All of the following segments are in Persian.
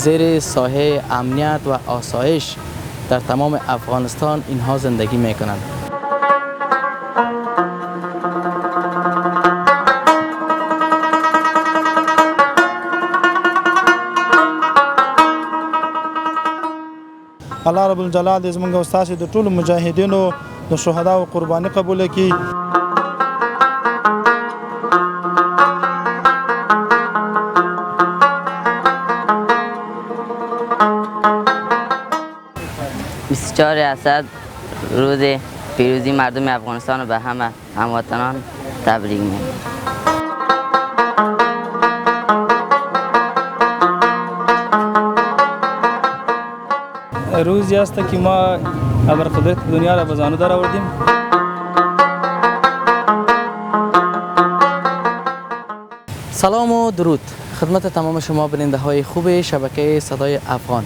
زیر سایه امنیت و آسایش در تمام افغانستان اینها زندگی میکنند. الله رب الجلال دې زموږ او ستاسې د ټولو مجاهدینو د شهداو قرباني قبوله کړي. چهار اسد روز پیروزی مردم افغانستان و به همه هموطنان تبریک میگم. روزی است که ما ابرقدرت دنیا را به زانو در آوردیم. سلام و درود خدمت تمام شما بیننده های خوب شبکه صدای افغان.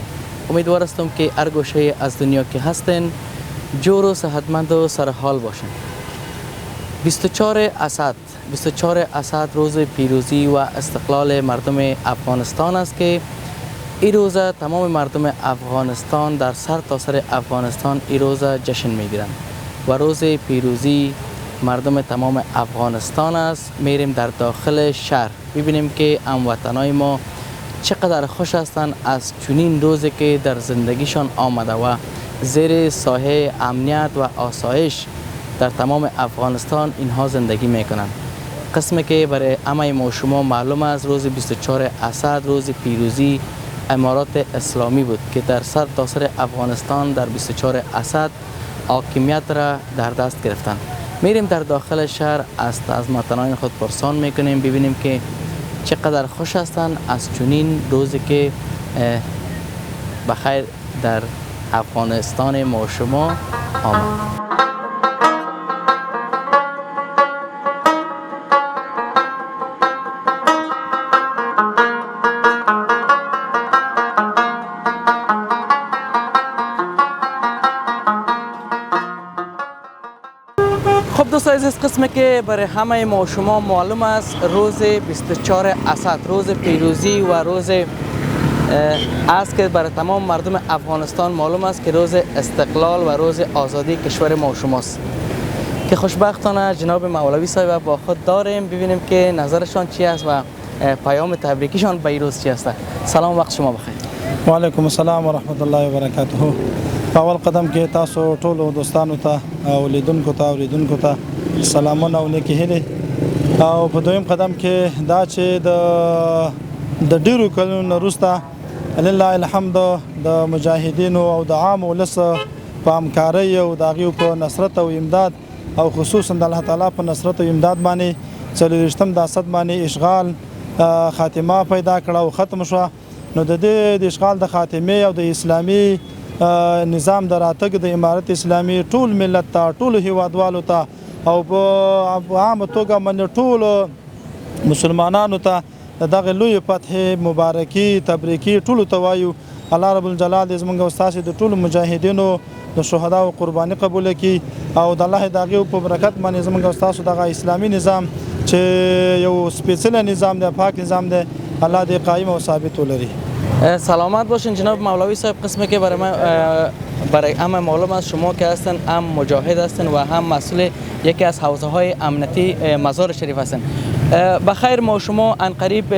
امیدوار هستم که هر گوشه از دنیا که هستین جور و صحتمند و سرحال باشین. 24 اسد روز پیروزی و استقلال مردم افغانستان است که این روز تمام مردم افغانستان در سر تا سر افغانستان این روز جشن میگیرند و روز پیروزی مردم تمام افغانستان است. میریم در داخل شهر ببینیم که هموطنای ما چقدر خوش هستند از چنین روزی که در زندگیشان آمده و زیر سایه امنیت و آسایش در تمام افغانستان اینها زندگی میکنند. قسمی که برای همه ما شما معلوم است روز 24 اسد روز پیروزی امارات اسلامی بود که در سر تا سر افغانستان در 24 اسد حاکمیت را در دست گرفتند. میریم در داخل شهر از مواطنان خود پرسان میکنیم ببینیم که چقدر خوش هستند از چنین روزی که بخیر در افغانستان ما شما آمد. خب دوستان عزیز قسمی که برای همه ما شما معلوم است روز 24 اسد روز پیروزی و روز است که برای تمام مردم افغانستان معلوم است که روز استقلال و روز آزادی کشور ما شماست که خوشبختانه جناب مولوی صاحب با خود داریم ببینیم که نظرشان چی است و پیام تبریکیشان به این روز چی است. سلام وقت شما بخیر. و علیکم السلام و رحمت الله و برکاته. په اول قدم کې تاسو ټولو دوستانو ته او لیدونکو ته اوریدونکو ته سلامونه او نیکې هیلې او په دویم قدم کې دا چې د ډیرو کلونو وروسته لله الحمد د مجاهدینو او د عام ولس په همکارۍ او د هغوی په نصرت او امداد او خصوصا د الله تعالی په نصرت او امداد باندې 40 د اسد باندې اشغال خاتمه پیدا کړه او ختم شوه. نو د دې د اشغال د خاتمې او د اسلامي نظام د راتګ د امارت اسلامي ټول ملت ته ټول هیوادوالو ته او په عامه توګه باندې ټول مسلمانانو ته دغه لوی فتح مبارکي تبریکي ټولو ته وایو. الله رب الجلال دې زموږ او ستاسې د ټولو مجاهدینو د شهداو قرباني قبوله کړي او د الله د هغې په برکت باندې زموږ او ستاسو دغه اسلامي نظام چې یو سپېڅلی نظام دی پاک نظام دی الله دې قایم او ثابت ولري. سلامت باشین جناب مولوی صاحب. قسمی که برای همه معلوم است شما که هستن هم مجاهد هستن و هم مسئول یکی از حوزه های امنیتی مزار شریف هستن. بخیر ما شما عنقریب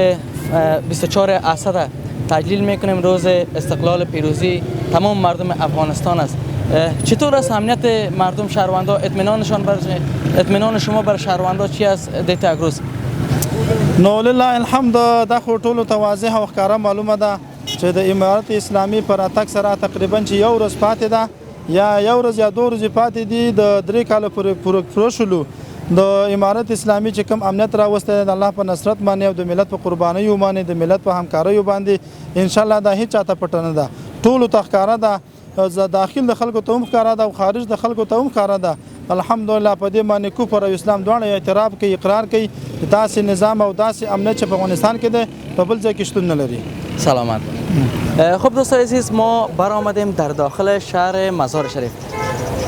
24 اسد تجلیل میکنیم روز استقلال پیروزی تمام مردم افغانستان است. چطور است امنیت مردم شهروندا اطمینان شما بر شهروندا چی است دیت اگروز؟ نو لله الحمد دا خو ټولو ته واضح او ښکاره معلومه ده چې د امارت اسلامي پر راتګ سره تقریبا چې یو ورځ پاتې ده یا یو ورځ یا 2 ورځې پاتې دي د 3 کاله پوره شولو د امارت اسلامي چې کوم امنیت راوستی د الله په نصرت باندې او د ملت په قربانیو باندې د ملت په همکاریو باندې انشاءالله دا هیڅ چاته پټه نه ده ټولو ته ښکاره ده داخل د خلکو ته هم ښکاره ده او خارج د خلکو ته هم ښکاره ده. الحمدلله په دې باندې کفر او اسلام دواړه اعتراف کوي اقرار کوي داسې نظام او داسې امنیت چې په افغانستان کې ده په بل ځای کې شتون نه لري. سلامت. خب دوستان عزیز، ما برآمدیم در داخل شهر مزار شریف.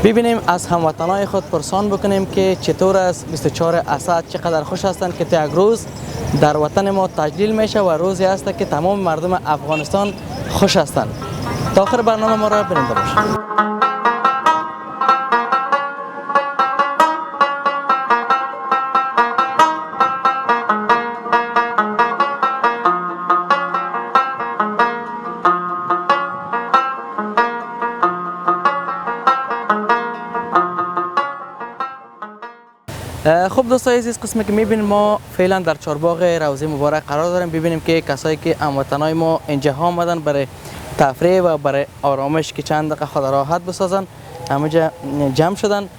ببینیم از هموطنان خود پرسان بکنیم که چطور است 24 اسد، چقدر خوش هستند که تا یک روز در وطن ما تجلیل میشه و روزی است که تمام مردم افغانستان خوش هستند. تا آخر برنامه ما را بیننده باشید. خب دوستان عزیز، قسمی که میبینیم ما فعلا در چهارباغ روضه مبارک قرار داریم. ببینیم که کسایی که هموطنای ما اینجا آمدن برای تفریح و برای آرامش که چند دقیقه خود راحت بسازن، همه جمع شدن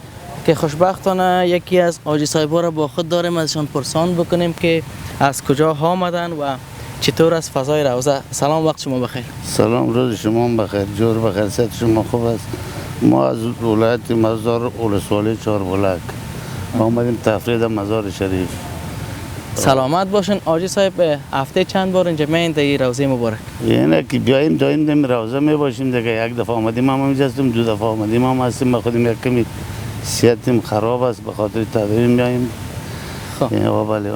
که خوشبختانه یکی از حاجی صاحبا را با خود داریم، ازشان پرسان بکنیم که از کجا آمدن و چطور از فضای روضه. سلام، وقت شما بخیر. سلام، روز شما بخیر، جور بخیر، صحت شما خوب است. ما از ولایت مزار ولسوالی چهاربلک آمدیم تفریح در مزار شریف. سلامت باشین حاجی صاحب. هفته چند بار اینجا میایین در روضه مبارک؟ یعنی که بیاییم دایم در روضه می باشیم دیگه. یک دفعه آمدیم هم اینجا هستیم، دو دفعه آمدیم هم هستیم. ما خودم یک کمی صحتم خراب است، به خاطر تفریح میاییم. بله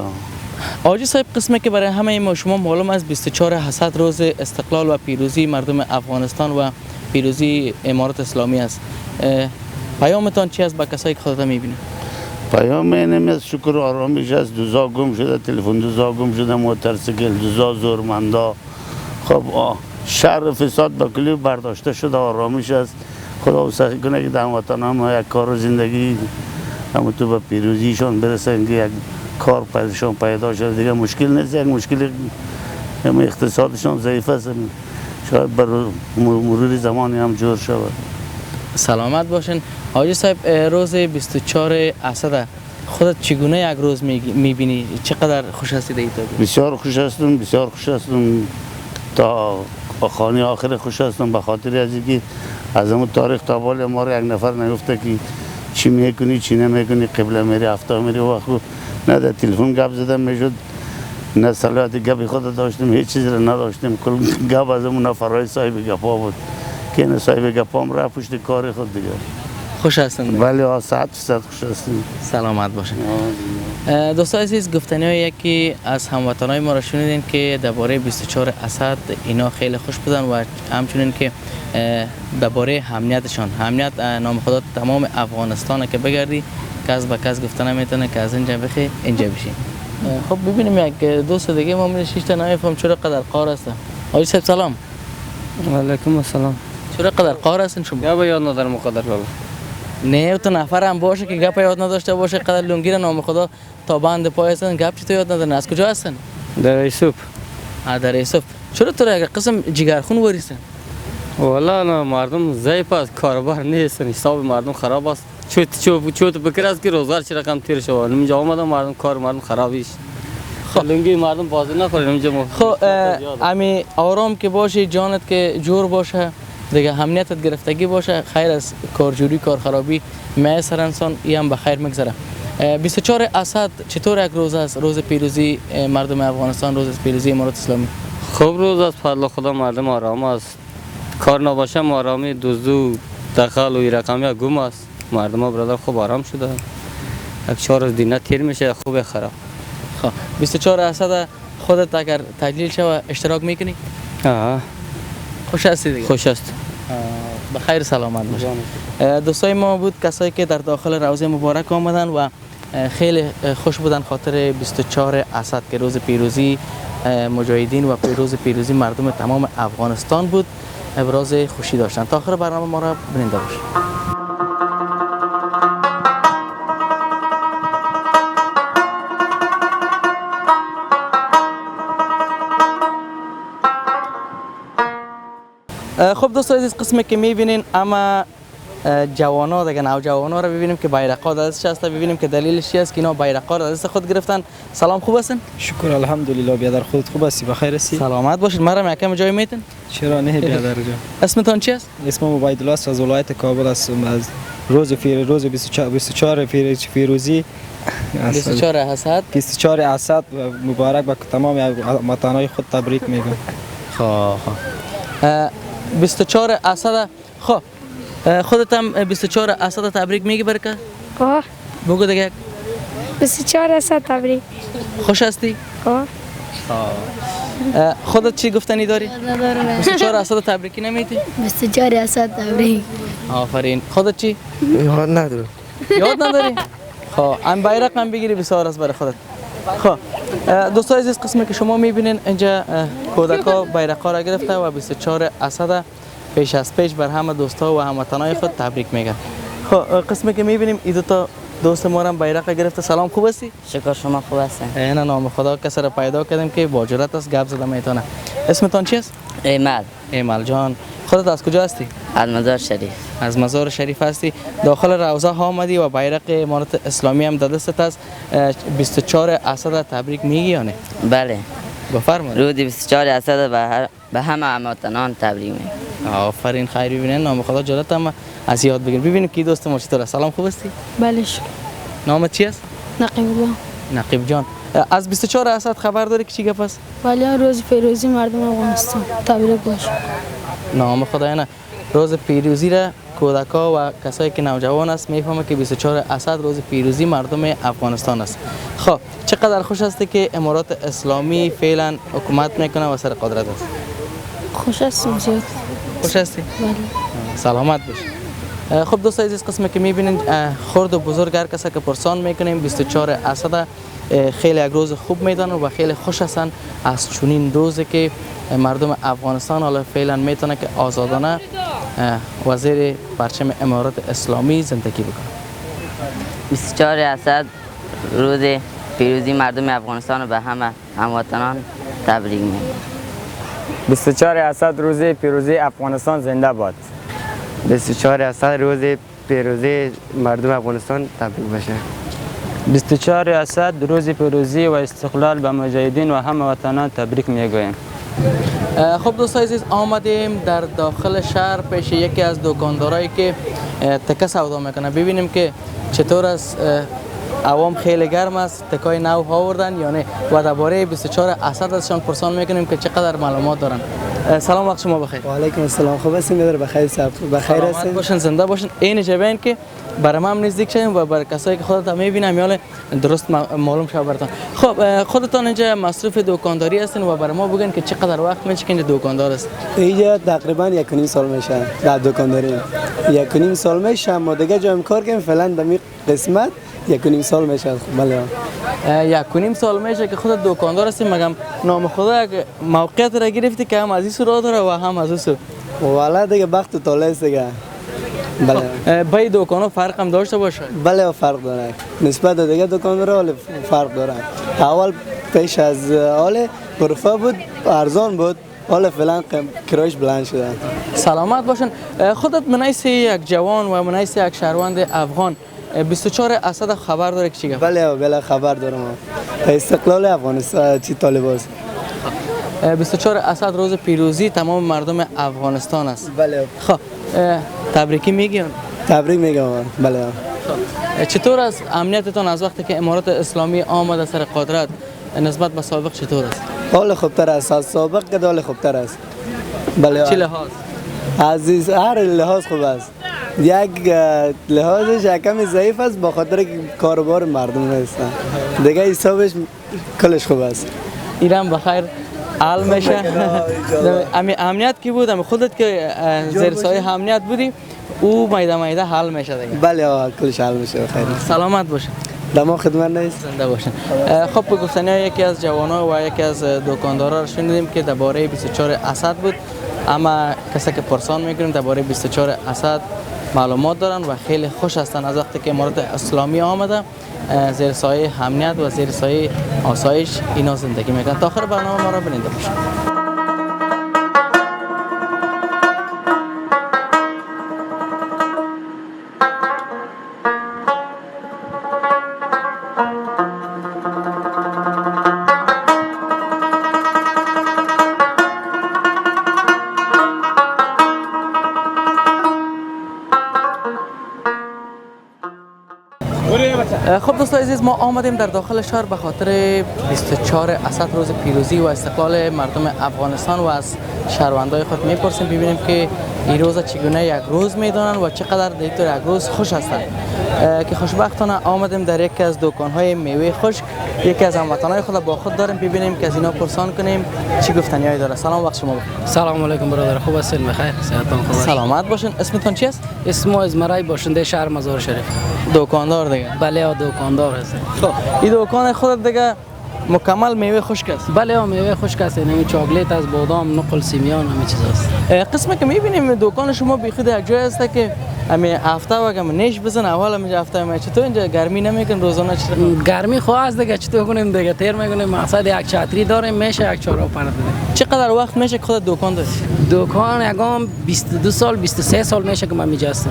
حاجی صاحب، قسمی که برای همه ما شما معلوم است 24 اسد روز استقلال و پیروزی مردم افغانستان و پیروزی امارات اسلامی است. پیامتان چی است به کسایی که خودت میبینید؟ پیام اینم است شکر و آرامش است. دوزا گم شده، تلفن دوزا گم شده، موتورسیکل دوزا، زورمندا. خب شهر فساد به کلی برداشته شده، آرامش است. خدا سخی کنه که هموطنان ما یک کار و زندگی همون تو به پیروزیشان برسن که یک کار پیداشان پیدا شده. دیگه مشکل نیست، یک مشکل اقتصادشان ضعیف است، شاید بر مرور زمانی هم جور شود. سلامت باشین حاجی صاحب. روز 24 اسد خودت چگونه یک روز میبینی؟ چقدر خوش هستی دیگه؟ بسیار خوش هستم، بسیار خوش هستم، تا خانه آخر خوش هستم، به خاطر از اینکه از همون تاریخ تا بالا ما رو یک نفر نگفته که چی میکنی چی نمیکنی، قبله میری هفته میری. وقت نه در تلفن گپ زدم میشد، نه صلاحیت گپ خود داشتیم، هیچ چیزی رو نداشتیم. کل گپ از همون نفرهای صاحب گپا بود که این صاحب گپام را پشت کار خود دیگه. خوش هستند؟ بله 100% خوش هستیم. سلامت باشین. دوستان عزیز، گفتنی یکی از هموطنای ما را شنیدین که درباره 24 اسد اینا خیلی خوش بودن و همچنین که درباره امنیتشان، امنیت نام خدا تمام افغانستان که بگردی کس به کس گفتن نمیتونه که از اینجا بخی اینجا بشیم. خب ببینیم یک دوست دیگه ما منشیشته نمیفهم چرا قدر قار هستن. حاجی صاحب سلام. و علیکم السلام. چرا قدر قار هستین شما؟ یا یاد ندارم مقدر بابا. نه تو نفر هم باشه که گپ یاد نداشته باشه، قدر لنگی را نام خدا تا بند پای هستن، گپ چی تو یاد ندارن؟ از کجا هستن؟ در یوسف. در یوسف. چرا تو یک قسم جگرخون وریستن؟ والا نه، مردم ضعیف است، کاربار نیستن، حساب مردم خراب است. چوت فکر است که روزگار چرا کم تیر شود. اینجا اومدم مردم کار مردم خرابیش. لنگی مردم بازی نکنه اینجا. خب امی آرام که باشه، جانت که جور باشه دیگه، امنیتت گرفتگی باشه، خیر از کارجوری کار خرابی میسر انسان هم به خیر میگذره. 24 اسد چطور یک روز است؟ روز پیروزی مردم افغانستان، روز پیروزی امارات اسلامی. خوب روز است، فضل خدا مردم آرام است. کار نباشه آرامی، دزدو دخل و رقمی گم است. مردم ها برادر خوب آرام شده. یک 4 روز دینا تیر میشه، خوب خراب. خب 24 اسد خودت اگر تجلیل شوه اشتراک میکنی؟ خوش هستی دیگه؟ خوش است. به خیر سلامت باشه. دوستای ما بود کسایی که در داخل روضه مبارک آمدن و خیلی خوش بودن خاطر 24 اسد که روز پیروزی مجاهدین و روز پیروزی مردم تمام افغانستان بود، ابراز خوشی داشتن. تا آخر برنامه ما را بیننده باشید. خب دوستان عزیز، قسمی که میبینین اما جوانا دیگه نوجوانا رو ببینیم که بیرق‌ها دستش هست. ببینیم که دلیلش چی است که اینا بیرق‌ها رو دست خود گرفتن. سلام، خوب هستین؟ شکر الحمدلله. بیادر خودت خوب هستی؟ بخیر هستی؟ سلامت باشید. مرا یکم جای میتین؟ چرا نه بیادر جان. اسمتون چی است؟ اسمم عبیدالله است، از ولایت کابل هستم. از روز 24 پیروزی 24 اسد 24 اسد مبارک به تمام وطنهای خود تبریک میگم. خب 24 اسد. خب خودت هم 24 اسد تبریک میگی برکه؟ آه بگو دیگه. 24 اسد تبریک. خوش هستی؟ آه خودت چی گفتنی داری؟ ندارم. 24 اسد تبریکی نمیدی؟ 24 اسد تبریک. آفرین. خودت چی؟ یاد ندارم. یاد نداری؟ خب ام بیرق هم بگیری بسیار است برای خودت. خب دوستان عزیز، قسمی که شما میبینین اینجا کودکا بیرقا را گرفته و 24 اسد پیش از پیش بر همه دوستا و هموطنای خود تبریک میگن. خب قسمی که میبینیم این دو تا دوست ما هم بیرق گرفته. سلام، خوب هستی؟ شکر شما خوب هستین؟ اینا نام خدا کسی را پیدا کردیم که با جرأت است گپ زده میتونه. اسمتان چیست؟ ایمال ایمال جان. خودت از کجا هستی؟ از مزار شریف. از مزار شریف هستی. داخل روضه ها آمدی و بیرق امارت اسلامی هم در دستت است. 24 اسد تبریک میگی یا نه؟ بله. بفرمایید. روز 24 اسد به همه هموطنان تبریک میگم. آفرین. خیر. ببینین نام خدا جلت هم از یاد بگیر. ببینیم کی دوست ما چطور است. سلام، خوب هستی؟ بله شکر. نامت چی است؟ نقیب الله. نقیب جان. از 24 اسد خبر داری که چی گپ است؟ بله روز پیروزی مردم افغانستان تبریک باشه. نام خدا نه. روز پیروزی را کودکا و کسایی که نوجوان است میفهمه که 24 اسد روز پیروزی مردم افغانستان است. خب چقدر خوش است که امارات اسلامی فعلا حکومت میکنه و سر قدرت است. خوش هستم زیاد. خوش هستی؟ بله. سلامت باش. خب دوستان عزیز، قسمی که میبینید خرد و بزرگ هر کسی که پرسان میکنیم 24 اسد خیلی یک روز خوب میدن و خیلی خوش هستن از چنین روزی که مردم افغانستان حالا فعلا میتونه که آزادانه وزیر پرچم امارات اسلامی زندگی بکنه. 24 اسد روز پیروزی مردم افغانستان به همه هموطنان تبریک میگم. 24 اسد روز پیروزی افغانستان زنده باد. 24 اسد روز پیروزی مردم افغانستان تبریک باشه. 24 اسد روز پیروزی و استقلال به مجاهدین و همه وطنان تبریک میگویم. خب دوستان عزیز، آمدیم در داخل شهر پیش یکی از دکاندارایی که تکه سودا میکنه. ببینیم که چطور است. عوام خیلی گرم است، تکای نو آوردن یا نه و درباره 24 اسد ازشان پرسان میکنیم که چقدر معلومات دارن. سلام، وقت شما بخیر. و علیکم السلام. خوب هستین؟ مدر بخیر صاحب. بخیر هستین؟ باشین، زنده باشین. این جبین که برای ما هم نزدیک شدیم و برای کسایی که خودت میبینم یاله درست معلوم شود براتون. خب خودتان اینجا مصروف دکانداری هستین و برای ما بگین که چقدر وقت میشه که اینجا دکاندار است؟ اینجا تقریبا 1.5 سال میشه در دکانداری. 1.5 سال میشه. ما دیگه جایم کار کنیم فعلا در می قسمت 1.5 سال میشه. بله 1.5 سال میشه که خودت دکاندار هستی. مگم نام خدا موقعیت را گرفتی که هم از این سو داره و هم از اون سو؟ والا دیگه وقت طول است دیگه. بله. بای دکانا فرق هم داشته باشه؟ بله فرق داره. نسبت به دیگه دکاندارا ولی فرق داره. اول پیش از حال غرفه بود، ارزان بود. حالا فعلا کرایش بلند شده. سلامت باشن. خودت منیس یک جوان و منیس یک شهروند افغان 24 اسد خبر داره که چی گفت؟ بله خبر دارم. استقلال افغانستان چی طالباست. 24 اسد روز پیروزی تمام مردم افغانستان است. بله. خب تبریکی میگین؟ تبریک میگم. بله. چطور است امنیتتان از وقتی که امارات اسلامی آمده سر قدرت نسبت به سابق چطور است؟ حال خوبتر است از سابق که حال خوبتر است. بله. چه لحاظ؟ عزیز هر لحاظ خوب است. یک لحاظش کمی ضعیف است با خاطر که کاروبار مردم هستن. دیگه حسابش کلش خوب است. ایران بخیر حال میشه. امنیت کی بود؟ خودت که زیر سایه امنیت بودی او میده حال میشه دیگه. بله کلش حال میشه. بخیر. سلامت باشه. دما خدمت نیست. زنده باشین. خب به گفتنی یکی از جوانان و یکی از دکاندارا رو شنیدیم که درباره 24 اسد بود. اما کسی که پرسان میکنیم درباره 24 اسد معلومات دارن و خیلی خوش هستن از وقتی که امارات اسلامی آمده زیر سایه امنیت و زیر سایه آسایش اینا زندگی میکنن. تا آخر برنامه ما را ببینید باشید. خب دوستان عزیز، ما آمدیم در داخل شهر به خاطر 24 اسد روز پیروزی و استقلال مردم افغانستان و از شهروندای خود میپرسیم ببینیم که این روز چگونه یک روز میدانند و چقدر در یک روز خوش هستند. که خوشبختانه آمدیم در یکی از دکان‌های میوه خشک، یکی از هموطنان خود با خود داریم، ببینیم که از اینا پرسان کنیم چی گفتنیایی داره. سلام، وقت شما بخیر. سلام علیکم برادر، خوب هستین؟ بخیر، صحتتان خوب است؟ سلامت باشین. اسمتون چی است؟ اسم ازمرای باشنده شهر مزار شریف. دکاندار دیگه؟ بله، دکاندار هستم. خب این دکان خودت دیگه مکمل میوه خشک است؟ بله، میوه خشک است. این چاکلیت از بادام، نقل، سیمیان، همه چیز است. قسمی که میبینیم دکان شما بیخود یک جای است که همین هفته و نیش بزن اول همین هفته می چطور اینجا گرمی نمیکن روزانه؟ چطور گرمی خو است دیگه، چطور کنیم دیگه، تیر میکنیم. مقصد یک چتری داریم، میشه یک چهارراه پرده. چقدر وقت میشه که خود دکان داری؟ دکان یگام 22 سال 23 سال میشه که من میجستم.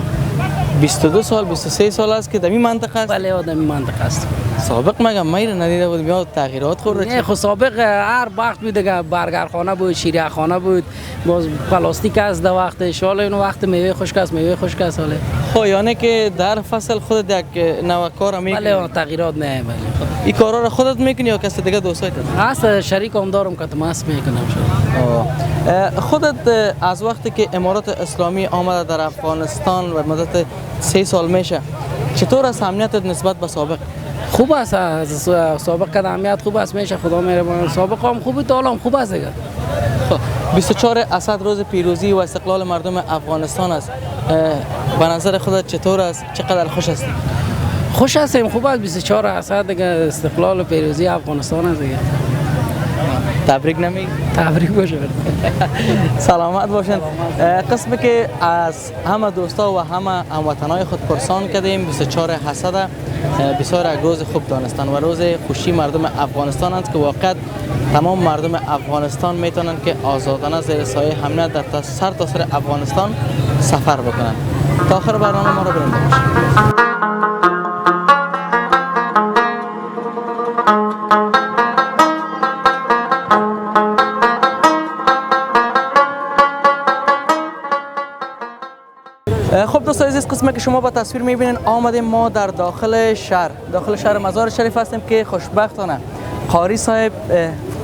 22 سال 23 سال است که در این منطقه است؟ بله، در این منطقه است. سابق مگه میره ندیده بود یا تغییرات خورده؟ نه خب سابق هر وقت بود دیگه، برگرخانه بود، شیرخانه بود، باز پلاستیک است در وقت شال، این وقت میوه خشک است، میوه خشک است. حالا خب یعنی که در فصل خودت یک نوع کار میکنی؟ بله، تغییرات نه. بله، این کارا رو خودت میکنی یا کسی دیگه دوستات هست؟ شریکم دارم که تماس میکنم. خودت از وقتی که امارات اسلامی آمده در افغانستان و مدت 3 سال میشه، چطور است امنیتت نسبت به سابق؟ خوب است. سابق که امنیت خوب است، میشه خدا مهربان. سابق هم خوبه، تا الان خوب است دیگه. خب 24 اسد روز پیروزی و استقلال مردم افغانستان است. به نظر خودت چطور است؟ چقدر خوش است؟ خوش هستیم، خوب است. 24 اسد دیگه استقلال و پیروزی افغانستان است دیگه. تبریک نمیگی؟ تبریک باشه. سلامت باشین. قسمی که از همه دوستا و همه هموطنای خود پرسان کردیم 24 اسد بسیار یک روز خوب دانستن و روز خوشی مردم افغانستان است که واقعا تمام مردم افغانستان میتونن که آزادانه زیر سایه امنیت در سر تا سر افغانستان سفر بکنن. تا آخر برنامه ما رو ببینید. خب دوستان عزیز، قسمی که شما با تصویر میبینین آمدیم ما در داخل شهر مزار شریف هستیم که خوشبختانه قاری صاحب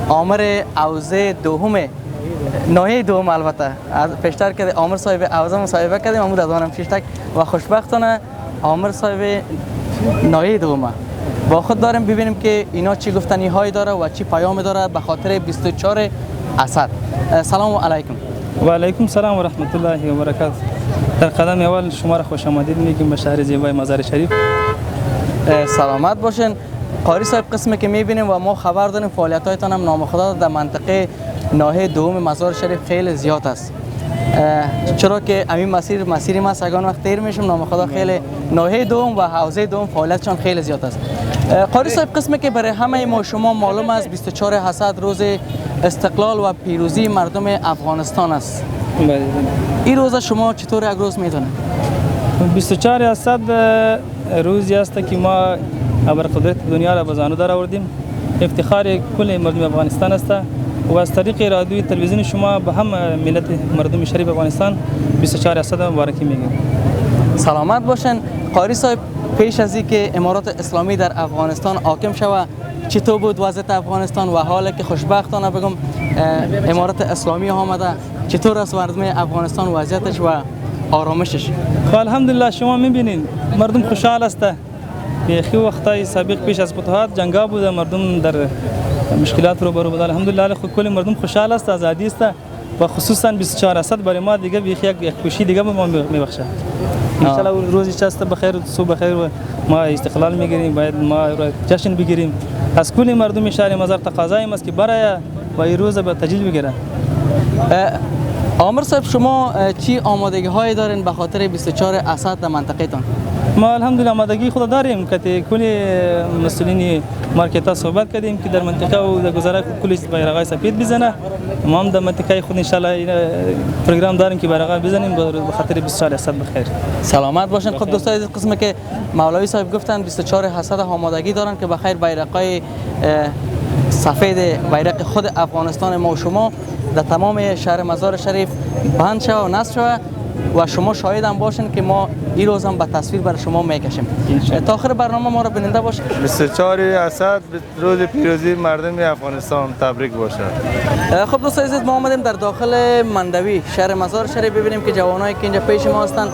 آمر اوزه دوم ناحیه دوم، البته از پیشتر که آمر صاحب اوزه مصاحبه کردیم امود از آنم شیشتک و خوشبختانه آمر صاحب ناحیه دوم با خود داریم ببینیم که اینا چی گفتنی هایی داره و چی پیام داره به خاطر 24 اسد. سلام علیکم. و علیکم سلام و رحمت الله و برکاته. در قدم اول شما را خوش آمدید میگیم به شهر زیبای مزار شریف. سلامت باشین. قاری صاحب، قسمی که میبینیم و ما خبر داریم فعالیت‌هایتان هم نام خدا در منطقه ناحیه دوم مزار شریف خیلی زیاد است. چرا که همین مسیری ما سگان وقت تیر میشم نام خدا خیلی ناحیه دوم و حوزه دوم فعالیتشان خیلی زیاد است. قاری صاحب، قسمی که برای همه ما شما معلوم است 24 اسد روز استقلال و پیروزی مردم افغانستان است. این روز شما چطور یک روز میدونید؟ 24 اسد روزی است که ما ابرقدرت دنیا را به زانو در آوردیم. افتخار کل مردم افغانستان است و از طریق رادیوی تلویزیون شما به هم ملت مردم شریف افغانستان 24 اسد مبارکی میگیم. سلامت باشین. قاری صاحب، پیش از اینکه امارات اسلامی در افغانستان حاکم شود چطور بود وضعیت افغانستان و حالا که خوشبختانه بگم امارات اسلامی آمده چطور است مردم افغانستان وضعیتش و آرامشش؟ خب الحمدلله شما میبینید مردم خوشحال است. بیخی وقتای سابق پیش از فتوحات جنگا بود، مردم در مشکلات رو برو بود. الحمدلله خود کل مردم خوشحال است، آزادی است و خصوصا 24 اسد برای ما دیگه بیخی یک خوشی دیگه به ما میبخشه. ان شاء الله روزی چست بخیر، صبح بخیر و ما استقلال میگیریم، باید ما جشن بگیریم. از کل مردم شهر مزار تقاضای است که برای و این روز به تجلیل بگیره. عامر صاحب، شما چی آمادگی هایی دارین به خاطر 24 اسد در منطقه تان؟ ما الحمدلله آمادگی خود داریم که کل مسئولین مارکت ها صحبت کردیم که در منطقه و در گذره کل بیرقای سفید بزنه. ما هم در منطقه خود ان شاء الله پروگرام داریم که بیرقا بزنیم به خاطر 24 اسد بخیر. سلامت باشین. خب دوستان عزیز، قسمی که مولوی صاحب گفتن 24 اسد آمادگی دارن که بخیر بیرقای سفید بیرق خود افغانستان ما و شما در تمام شهر مزار شریف بند شود و نصب شود و شما شاهد هم باشین که ما این روز هم به تصویر برای شما میکشیم. تا آخر برنامه ما را بیننده باشید. 24 اسد روز پیروزی مردم افغانستان تبریک باشد. خب دوستان عزیز، ما آمدیم در داخل مندوی شهر مزار شریف ببینیم که جوانایی که اینجا پیش ما هستند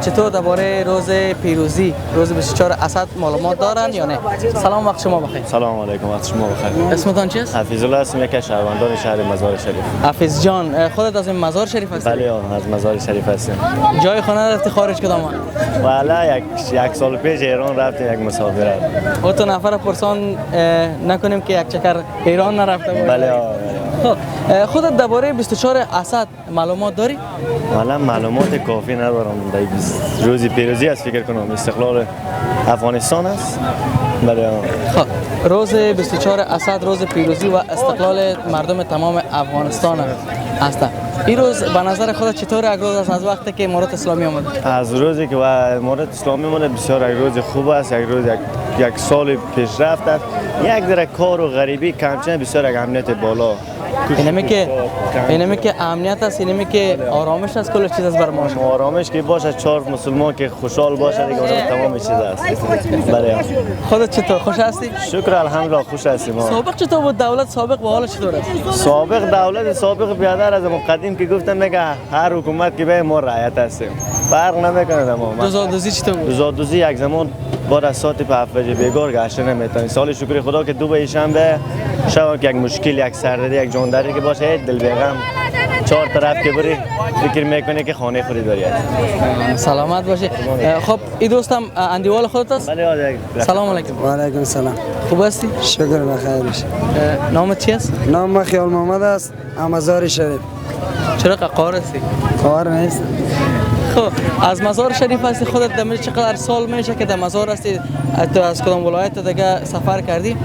چطور درباره روز پیروزی روز 24 اسد معلومات دارن یا نه. سلام، وقت شما بخیر. سلام علیکم، وقت شما بخیر. اسمتان چیست؟ حفیظ الله هستم، یکی از شهروندان شهر مزار شریف. حفیظ جان، خودت از این مزار شریف هستی؟ بله، از مزار شریف هستم. جای خانه رفتی خارج کدام؟ والا یک سال پیش ایران رفتیم یک مسافرت. او تو نفر پرسان نکنیم که یک چکر ایران نرفته بود. بله. خودت درباره 24 اسد معلومات داری؟ والا معلومات کافی ندارم. روز پیروزی است، فکر کنم استقلال افغانستان است. بله. خب روز 24 اسد روز پیروزی و استقلال مردم تمام افغانستان است. این روز به نظر خودت چطور یک روز است از وقتی که امارات اسلامی آمد؟ از روزی که امارات اسلامی آمد بسیار یک روز خوب است، یک روز یک سال پیشرفت است. یک ذره کار و غریبی کمچین بسیار یک امنیت بالا. اینمی که امنیت است، اینمی که آرامش است، کل چیز است بر ما. آرامش که باشه، چهار مسلمان که خوشحال باشه دیگه اون تمام چیز است. بله. خودت چطور خوش هستی؟ شکر الحمدلله خوش هستیم. سابق چطور بود؟ دولت سابق و حال چطور است؟ دولت سابق بیادر از قدیم که گفتم میگه هر حکومت که به ما رعایت هستیم. فرق نمیکنه ما. دوزادوزی چطور بود؟ دوزادوزی یک زمان بعد از ساعت په افجه بیگار گشته نمیتونی. سال شکر خدا که دو به شنبه شب که یک مشکل، یک سردردی، یک جانداری که باشه دل بیغم چهار طرف که بری فکر میکنی که خانه خریداری است. سلامت باشی. خب این دوستم اندیوال خودت است؟ بله. سلام علیکم. و علیکم السلام. خوب هستی؟ شکر بخیر باشی. نامت چی است؟ نام خیال محمد است، مزار شریف. چرا قار هستی؟ قار نیست. خب از مزار شریف هستی، خودت دمیج چقدر سال میشه که در مزار هستی؟ تو از کدام ولایت دیگه سفر کردی؟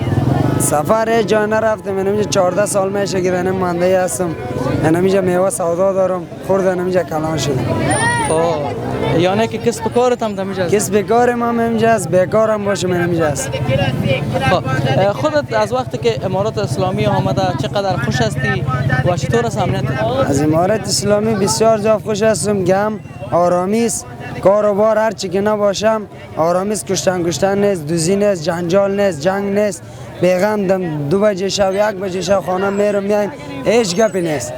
سفر جا نرفتم. من 14 سال میشه که در مانده هستم. من اینجا میوه سودا دارم، خوردن اینجا کلان شدم. خب یعنی که کسب کارت هم اینجا است؟ کسب کارم هم اینجا است، بیکارم باشه من اینجا است. خب خودت از وقتی که امارات اسلامی آمده چقدر خوش هستی و چطور است امنیت؟ از امارات اسلامی بسیار جا خوش هستم. گم آرامی است، کار و بار هر چی که نباشم آرامی است. کشتن نیست، دوزی نیست، جنجال نیست، جنگ نیست. بیغم دم 2 بجه شب 1 بجه شب خانه میرم میایم، هیچ گپی نیست.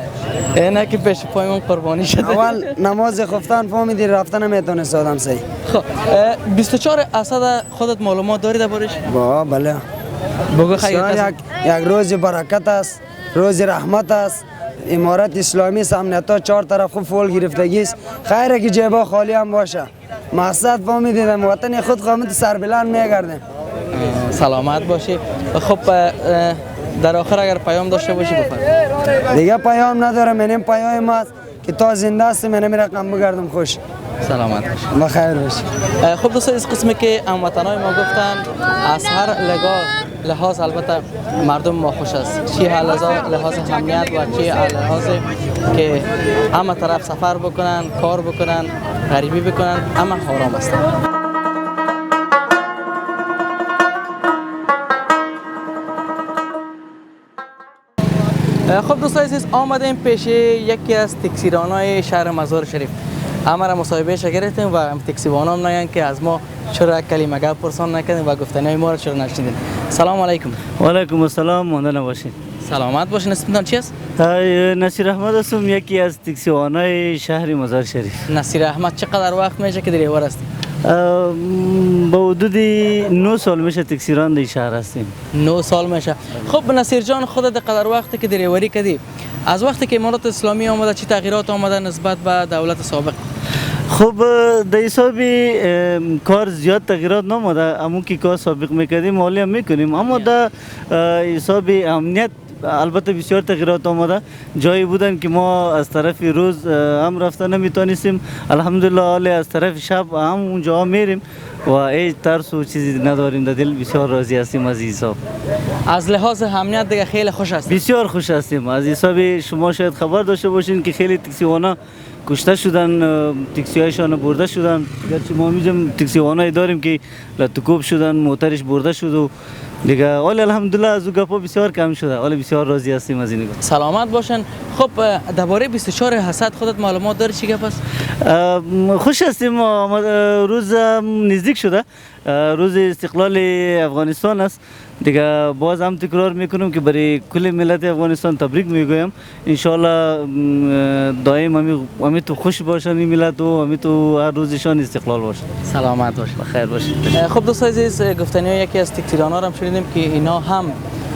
نه که پیش پایمون قربانی شده. اول نماز خفتن فهمیدی رفتن نمیتونست آدم صحیح. خب 24 اسد خودت معلومات داری دربارش؟ بله. بگو خیلی یک روز برکت است، روز رحمت است. امارات اسلامی امنیتا 4 طرف خوب فول گرفتگی است. خیره که جیبا خالی هم باشه. مقصد فهمیدیم وطن خود قامت سربلند میگردیم. سلامت باشی. خب در آخر اگر پیام داشته باشی بفرمایید. دیگه پیام ندارم، منم پیام است که تا زنده هستم منم رقم بگردم خوش. سلامت باشی. بخیر باشی. خب دوستان از قسمی که هموطنای ما گفتن از هر لحاظ البته مردم ما خوش است. چی لحاظ امنیت و چی لحاظ که همه طرف سفر بکنن، کار بکنن، غریبی بکنن، همه آرام هستن. خب دوستان عزیز آمدیم پیش یکی از تکسیرانای شهر مزار شریف. همه را مصاحبه گرفتیم و تکسیران هم نگن که از ما چرا کلمه گپ پرسان نکردیم و گفتنهای ما را چرا نشنیدین. سلام علیکم. و علیکم السلام، مانده نباشید. سلامت باشین. اسمتان چی است؟ نصیر احمد هستم، یکی از تکسیرانای شهر مزار شریف. نصیر احمد چقدر وقت میشه که دریور هستی؟ با حدود 9 سال میشه تکسیران در شهر هستیم. 9 سال میشه. خب نصیر جان خودت قدر وقتی که دریوری کردی از وقتی که امارات اسلامی آمده چه تغییرات آمده نسبت به دولت سابق؟ خب در حسابی کار زیاد تغییرات نموده، اما که کار سابق میکردیم حالی هم میکنیم، اما در حسابی امنیت البته بسیار تغییرات آمده. جایی بودن که ما از طرف روز هم رفتن نمیتونستیم، الحمدلله حالی از طرف شب هم اونجا میریم و هیچ ترس و چیزی نداریم. در دل بسیار راضی هستیم از حساب. از لحاظ امنیت دیگه خیلی خوش هستیم. بسیار خوش هستیم. از حساب شما شاید خبر داشته باشین که خیلی تکسیوانا کشته شدن، تکسی‌هایشان برده شدن. گرچه ما میگم تکسیوانایی داریم که لطکوب شدن، موترش برده شد و دیگه حال الحمدلله از او گپا بسیار کم شده. حال بسیار راضی هستیم از این. سلامت باشن. خب درباره 24 حسد خودت معلومات داری چی گپ است؟ خوش هستیم. روز نزدیک شده، روز استقلال افغانستان است دیگه. باز هم تکرار میکنم که برای کل ملت افغانستان تبریک میگویم. انشالله دائم همی تو خوش باشن این ملت و همی تو هر روزشان استقلال باشن. سلامت باشید. بخیر باشید. خب دوستان عزیز، گفتنی یکی از تکتیران ها هم شنیدیم که اینا هم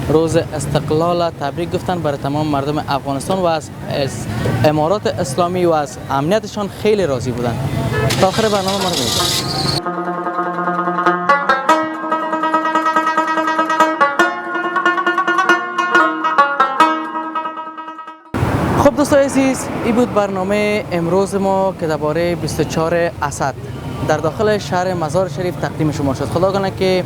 روز استقلال تبریک گفتن برای تمام مردم افغانستان و از امارات اسلامی و از امنیتشان خیلی راضی بودن. تا آخر برنامه ما رو ببینید. خب دوستان عزیز، این بود برنامه امروز ما که درباره 24 اسد در داخل شهر مزار شریف تقدیم شما شد. خدا کنه که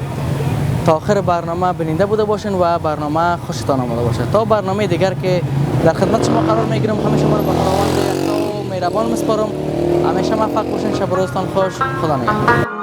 تا آخر برنامه بیننده بوده باشین و برنامه خوشتان آمده باشه. تا برنامه دیگر که در خدمت شما قرار میگیرم، همه شما رو به خداوند یکتا و مهربان میسپارم. همیشه موفق باشین. شب و روزتان خوش. خدا نگهدار.